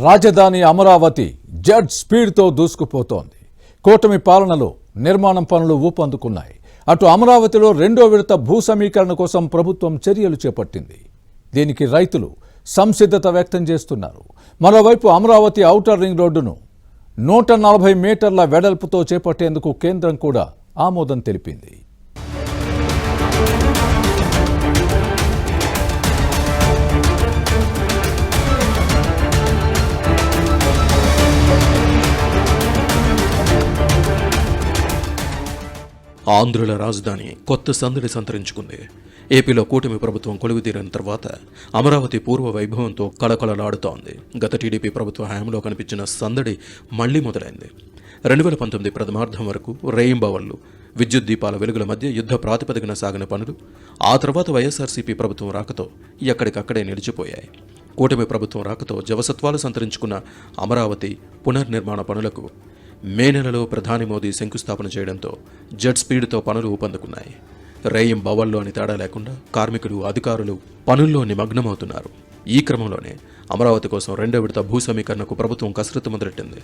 రాజధాని అమరావతి జెట్ స్పీడ్తో దూసుకుపోతోంది. కూటమి పాలనలో నిర్మాణం పనులు ఊపందుకున్నాయి. అటు అమరావతిలో రెండో విడత భూ సమీకరణ కోసం ప్రభుత్వం చర్యలు చేపట్టింది. దీనికి రైతులు సంసిద్ధత వ్యక్తం చేస్తున్నారు. మరోవైపు అమరావతి ఔటర్ రింగ్ రోడ్డును 140 మీటర్ల వెడల్పుతో చేపట్టేందుకు కేంద్రం కూడా ఆమోదం తెలిపింది. ఆంధ్రుల రాజధాని కొత్త సందడి సంతరించుకుంది. ఏపీలో కూటమి ప్రభుత్వం కొలువుతీరిన తర్వాత అమరావతి పూర్వ వైభవంతో కళకళలాడుతోంది. గత టీడీపీ ప్రభుత్వ హయాంలో కనిపించిన సందడి మళ్లీ మొదలైంది. 2019 ప్రథమార్థం వరకు రేయింబవళ్లు, విద్యుత్ దీపాల వెలుగుల మధ్య యుద్ధ ప్రాతిపదికన సాగిన పనులు ఆ తర్వాత వైఎస్ఆర్సీపీ ప్రభుత్వం రాకతో ఎక్కడికక్కడే నిలిచిపోయాయి. కూటమి ప్రభుత్వం రాకతో జవసత్వాలు సంతరించుకున్న అమరావతి పునర్నిర్మాణ పనులకు మే నెలలో ప్రధాని మోదీ శంకుస్థాపన చేయడంతో జెట్ స్పీడ్తో పనులు ఊపందుకున్నాయి. రేయింబవళ్లు బవల్లో అని తేడా లేకుండా కార్మికులు, అధికారులు పనుల్లో నిమగ్నమవుతున్నారు. ఈ క్రమంలోనే అమరావతి కోసం రెండో విడత భూ సమీకరణకు ప్రభుత్వం కసరత్తు మొదలెట్టింది.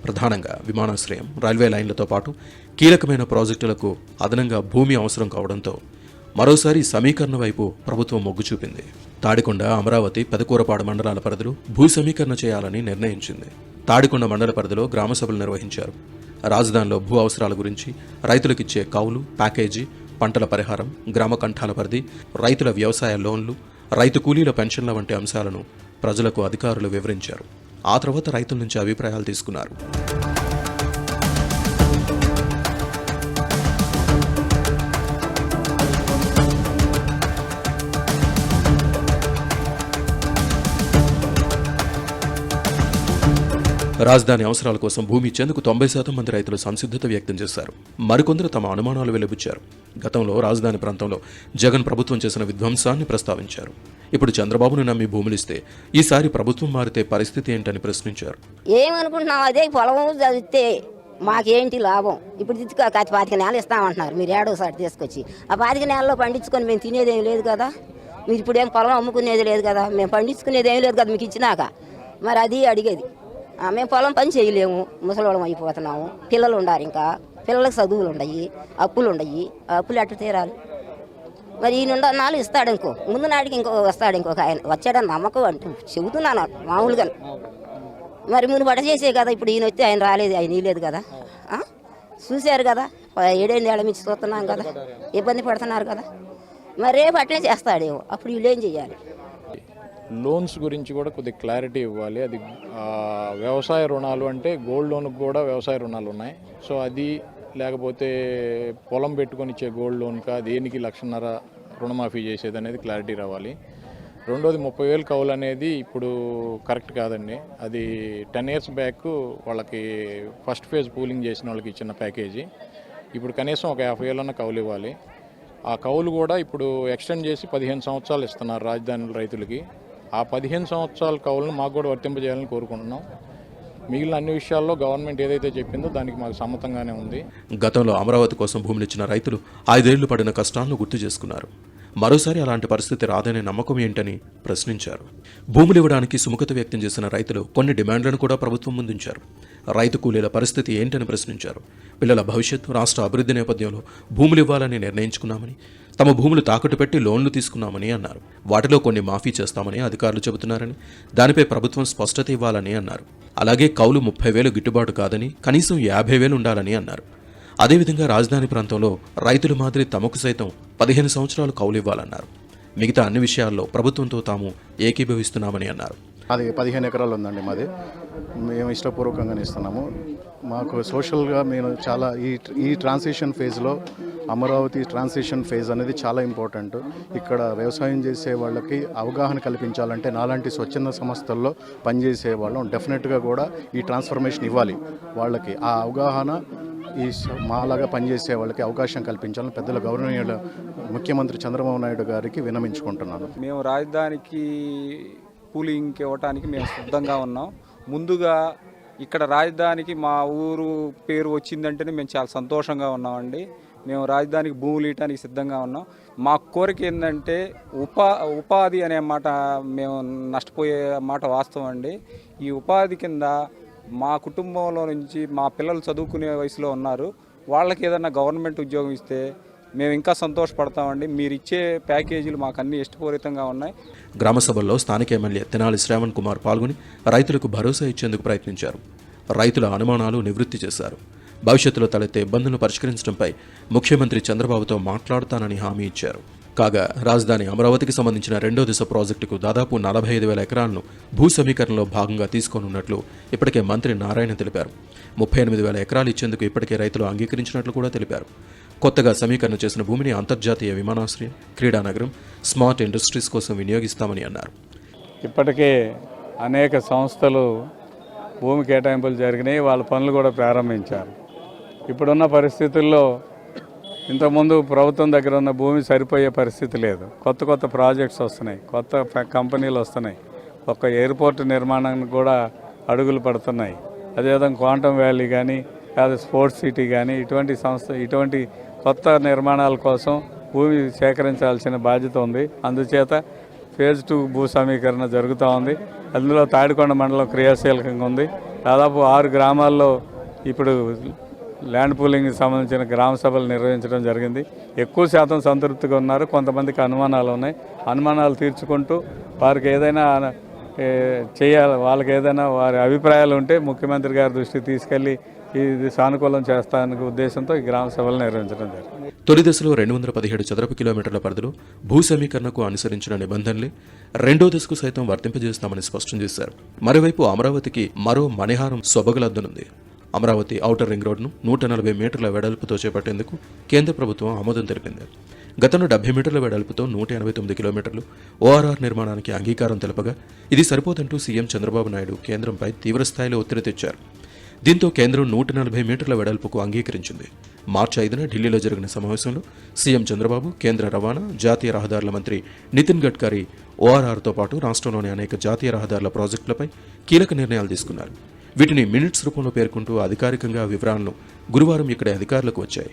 ప్రధానంగా విమానాశ్రయం, రైల్వే లైన్లతో పాటు కీలకమైన ప్రాజెక్టులకు అదనంగా భూమి అవసరం కావడంతో మరోసారి సమీకరణ వైపు ప్రభుత్వం మొగ్గు చూపింది. తాడికొండ, అమరావతి, పెదకూరపాడు మండలాల పరిధిలో భూ సమీకరణ చేయాలని నిర్ణయించింది. తాడికొండ మండల పరిధిలో గ్రామ సభలు నిర్వహించారు. రాజధానిలో భూ అవసరాల గురించి, రైతులకిచ్చే కౌలు, ప్యాకేజీ, పంటల పరిహారం, గ్రామ కంఠాల పరిధి, రైతుల వ్యవసాయ లోన్లు, రైతు కూలీల పెన్షన్ల వంటి అంశాలను ప్రజలకు అధికారులు వివరించారు. ఆ తర్వాత రైతుల నుంచి అభిప్రాయాలు తీసుకున్నారు. రాజధాని అవసరాల కోసం భూమి ఇచ్చేందుకు 90% మంది రైతులు సంసిద్ధత వ్యక్తం చేశారు. మరికొందరు తమ అనుమానాలు వెలిబుచ్చారు. గతంలో రాజధాని ప్రాంతంలో జగన్ ప్రభుత్వం చేసిన విధ్వంసాన్ని ప్రస్తావించారు. ఇప్పుడు చంద్రబాబును నమ్మి భూములిస్తే ఈసారి ప్రభుత్వం మారితే పరిస్థితి ఏంటని ప్రశ్నించారు. ఏమనుకుంటున్నాం, అదే పొలం చదివితే మాకేంటి లాభం? ఇప్పుడు 25 నెలలు ఇస్తామంటున్నారు, మీరు ఏడోసారి తీసుకొచ్చి ఆ 25 నెలల్లో పండించుకొని మేము తినేది ఏం లేదు కదా. మీరు ఇప్పుడు ఏం పొలం అమ్ముకునేది లేదు కదా, మేము పండించుకునేది ఏం లేదు కదా మీకు ఇచ్చినాక. మరి అది అడిగేది. మేము పొలం పని చేయలేము, ముసలోళ్ళం అయిపోతున్నాము, పిల్లలు ఉండారు, ఇంకా పిల్లలకు చదువులు ఉండయి, అప్పులు ఉండయి. అప్పులు ఎట్ట తీరాలి? మరి ఈ 4 ఇస్తాడు, ఇంకో ముందు నాటికి ఇంకో వస్తాడు, ఇంకొక ఆయన వచ్చాడని నమ్మకం అంటే చెబుతున్నాను మామూలుగా. మరి ముందు పట చేసే కదా, ఇప్పుడు ఈయన వచ్చి ఆయన రాలేదు, ఆయన ఇవ్వలేదు కదా. చూశారు కదా, 7 ఏళ్ళ నుంచి చూస్తున్నాం కదా, ఇబ్బంది పడుతున్నారు కదా. మరి రేపు అట్లే చేస్తాడేమో, అప్పుడు వీళ్ళు ఏం చెయ్యాలి? లోన్స్ గురించి కూడా కొద్దిగా క్లారిటీ ఇవ్వాలి. అది వ్యవసాయ రుణాలు అంటే గోల్డ్ లోన్కి కూడా వ్యవసాయ రుణాలు ఉన్నాయి. సో అది లేకపోతే పొలం పెట్టుకొని ఇచ్చే గోల్డ్ లోన్కా దేనికి 1,50,000 రుణమాఫీ చేసేది అనేది క్లారిటీ రావాలి. రెండోది 30,000 కౌలు అనేది ఇప్పుడు కరెక్ట్ కాదండి. అది 10 years బ్యాక్ వాళ్ళకి ఫస్ట్ ఫేజ్ పూలింగ్ చేసిన వాళ్ళకి ఇచ్చిన ప్యాకేజీ. ఇప్పుడు కనీసం ఒక 50,000 కౌలు ఇవ్వాలి. ఆ కౌలు కూడా ఇప్పుడు ఎక్స్టెండ్ చేసి 15 సంవత్సరాలు ఇస్తున్నారు రాజధాని రైతులకి. ఆ 15 సంవత్సరాల కౌలును మాకు కూడా వర్తింపజేయాలని కోరుకుంటున్నాం. మిగిలిన అన్ని విషయాల్లో గవర్నమెంట్ ఏదైతే చెప్పిందో దానికి మాకు సమ్మతంగానే ఉంది. గతంలో అమరావతి కోసం భూములిచ్చిన రైతులు 5 ఏళ్లు పడిన కష్టాలను గుర్తు చేసుకున్నారు. మరోసారి అలాంటి పరిస్థితి రాదనే నమ్మకం ఏంటని ప్రశ్నించారు. భూములు ఇవ్వడానికి సుముఖత వ్యక్తం చేసిన రైతులు కొన్ని డిమాండ్లను కూడా ప్రభుత్వం ముందుంచారు. రైతు కూలీల పరిస్థితి ఏంటని ప్రశ్నించారు. పిల్లల భవిష్యత్తు, రాష్ట్ర అభివృద్ధి నేపథ్యంలో భూములు ఇవ్వాలని నిర్ణయించుకున్నామని, తమ భూములు తాకట్టు పెట్టి లోన్లు తీసుకున్నామని అన్నారు. వాటిలో కొన్ని మాఫీ చేస్తామని అధికారులు చెబుతున్నారని, దానిపై ప్రభుత్వం స్పష్టత ఇవ్వాలని అన్నారు. అలాగే కౌలు 30,000 గిట్టుబాటు కాదని, కనీసం 50,000 ఉండాలని అన్నారు. అదేవిధంగా రాజధాని ప్రాంతంలో రైతుల మాదిరి తమకు సైతం 15 సంవత్సరాలు కౌలు ఇవ్వాలన్నారు. మిగతా అన్ని విషయాల్లో ప్రభుత్వంతో తాము ఏకీభవిస్తున్నామని అన్నారు. అది 15 ఎకరాలు ఉందండి మాది. మేము ఇష్టపూర్వకంగానే ఇస్తున్నాము. మాకు సోషల్గా మేము చాలా ఈ ట్రాన్సిషన్ ఫేజ్లో అమరావతి ట్రాన్సిషన్ ఫేజ్ అనేది చాలా ఇంపార్టెంట్. ఇక్కడ వ్యవసాయం చేసే వాళ్ళకి అవగాహన కల్పించాలంటే నాలాంటి స్వచ్ఛంద సంస్థల్లో పనిచేసే వాళ్ళం డెఫినెట్గా కూడా ఈ ట్రాన్స్ఫర్మేషన్ ఇవ్వాలి. వాళ్ళకి ఆ అవగాహన ఈ మాలాగా పనిచేసే వాళ్ళకి అవకాశం కల్పించాలని పెద్దల గౌరవనీయుల ముఖ్యమంత్రి చంద్రబాబు నాయుడు గారికి విన్నవించుకుంటున్నాను. మేము రాజధానికి కూలింగ్కి ఇవ్వడానికి మేము సిద్ధంగా ఉన్నాం. ముందుగా ఇక్కడ రాజధానికి మా ఊరు పేరు వచ్చిందంటేనే మేము చాలా సంతోషంగా ఉన్నామండి. మేము రాజధానికి భూములు ఇవ్వడానికి సిద్ధంగా ఉన్నాం. మా కోరిక ఏంటంటే ఉపాధి అనే మాట, మేము నష్టపోయే మాట వాస్తవం అండి. ఈ ఉపాధి కింద మా కుటుంబంలో నుంచి మా పిల్లలు చదువుకునే వయసులో ఉన్నారు, వాళ్ళకి ఏదైనా గవర్నమెంట్ ఉద్యోగం ఇస్తే మేము ఇంకా సంతోషపడతామండి. మీరు ఇచ్చే ప్యాకేజీలు మాకు అన్ని ఇష్టపూరితంగా ఉన్నాయి. గ్రామ సభల్లో స్థానిక ఎమ్మెల్యే తెనాలి శ్రావణ్ కుమార్ పాల్గొని రైతులకు భరోసా ఇచ్చేందుకు ప్రయత్నించారు. రైతుల అనుమానాలు నివృత్తి చేశారు. భవిష్యత్తులో తలెత్తే ఇబ్బందులను పరిష్కరించడంపై ముఖ్యమంత్రి చంద్రబాబుతో మాట్లాడతానని హామీ ఇచ్చారు. కాగా రాజధాని అమరావతికి సంబంధించిన రెండో దశ ప్రాజెక్టుకు దాదాపు 45,000 ఎకరాలను భూ సమీకరణలో భాగంగా తీసుకోనున్నట్లు ఇప్పటికే మంత్రి నారాయణ తెలిపారు. 38,000 ఎకరాలు ఇచ్చేందుకు ఇప్పటికే రైతులు అంగీకరించినట్లు కూడా తెలిపారు. కొత్తగా సమీకరణ చేసిన భూమిని అంతర్జాతీయ విమానాశ్రయం, క్రీడానగరం, స్మార్ట్ ఇండస్ట్రీస్ కోసం వినియోగిస్తామని అన్నారు. ఇప్పటికే అనేక సంస్థలు భూమి కేటాయింపులు జరిగినాయి, వాళ్ళ పనులు కూడా ప్రారంభించారు. ఇప్పుడున్న పరిస్థితుల్లో ఇంతకుముందు ప్రభుత్వం దగ్గర ఉన్న భూమి సరిపోయే పరిస్థితి లేదు. కొత్త ప్రాజెక్ట్స్ వస్తున్నాయి, కొత్త కంపెనీలు వస్తున్నాయి, ఒక ఎయిర్పోర్ట్ నిర్మాణానికి కూడా అడుగులు పడుతున్నాయి. అదేవిధంగా క్వాంటమ్ వ్యాలీ కానీ లేదా స్పోర్ట్స్ సిటీ కానీ ఇటువంటి కొత్త నిర్మాణాల కోసం భూమి సేకరించాల్సిన బాధ్యత ఉంది. అందుచేత ఫేజ్ 2 భూ సమీకరణ జరుగుతూ ఉంది. అందులో తాడికొండ మండలం క్రియాశీలకంగా ఉంది. దాదాపు 6 గ్రామాల్లో ఇప్పుడు ల్యాండ్ పూలింగ్కి సంబంధించిన గ్రామ సభలు నిర్వహించడం జరిగింది. ఎక్కువ శాతం సంతృప్తిగా ఉన్నారు. కొంతమందికి అనుమానాలు ఉన్నాయి. అనుమానాలు తీర్చుకుంటూ వారికి ఏదైనా చేయాలి, వాళ్ళకి ఏదైనా వారి అభిప్రాయాలు ఉంటే ముఖ్యమంత్రి గారి దృష్టికి తీసుకెళ్లి ఇది సానుకూలం చేస్తానికి ఉద్దేశంతో ఈ గ్రామ సభలు నిర్వహించడం జరిగింది. తొలి దశలో 217 చదరపు కిలోమీటర్ల పరిధిలో భూ సమీకరణకు అనుసరించిన నిబంధనలే రెండో దశకు సైతం వర్తింపజేస్తామని స్పష్టం చేశారు. మరోవైపు అమరావతికి మరో మణిహారం సొబగులద్దనుంది. అమరావతి ఔటర్ రింగ్ రోడ్ను 140 మీటర్ల వెడల్పుతో చేపట్టేందుకు కేంద్ర ప్రభుత్వం ఆమోదం తెలిపింది. గతంలో 70 మీటర్ల వెడల్పుతో 189 కిలోమీటర్లు ఓఆర్ఆర్ నిర్మాణానికి అంగీకారం తెలపగా ఇది సరిపోదంటూ సీఎం చంద్రబాబు నాయుడు కేంద్రంపై తీవ్రస్థాయిలో ఒత్తిడి తెచ్చారు. దీంతో కేంద్రం 140 మీటర్ల వెడల్పుకు అంగీకరించింది. మార్చి 5న ఢిల్లీలో జరిగిన సమావేశంలో సీఎం చంద్రబాబు, కేంద్ర రవాణా, జాతీయ రహదారుల మంత్రి నితిన్ గడ్కరీ ఓఆర్ఆర్తో పాటు రాష్ట్రంలోని అనేక జాతీయ రహదారుల ప్రాజెక్టులపై కీలక నిర్ణయాలు తీసుకున్నారు. వీటిని మినిట్స్ రూపంలో పేర్కొంటూ అధికారికంగా వివరాలను గురువారం ఇక్కడి అధికారులకు వచ్చాయి.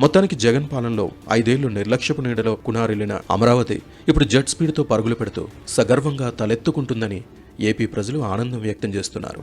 మొత్తానికి జగన్ పాలనలో 5 ఏళ్లు నిర్లక్ష్యపు నీడలో కునారిల్లిన అమరావతి ఇప్పుడు జెట్ స్పీడ్తో పరుగులు పెడుతూ సగర్వంగా తలెత్తుకుంటుందని ఏపీ ప్రజలు ఆనందం వ్యక్తం చేస్తున్నారు.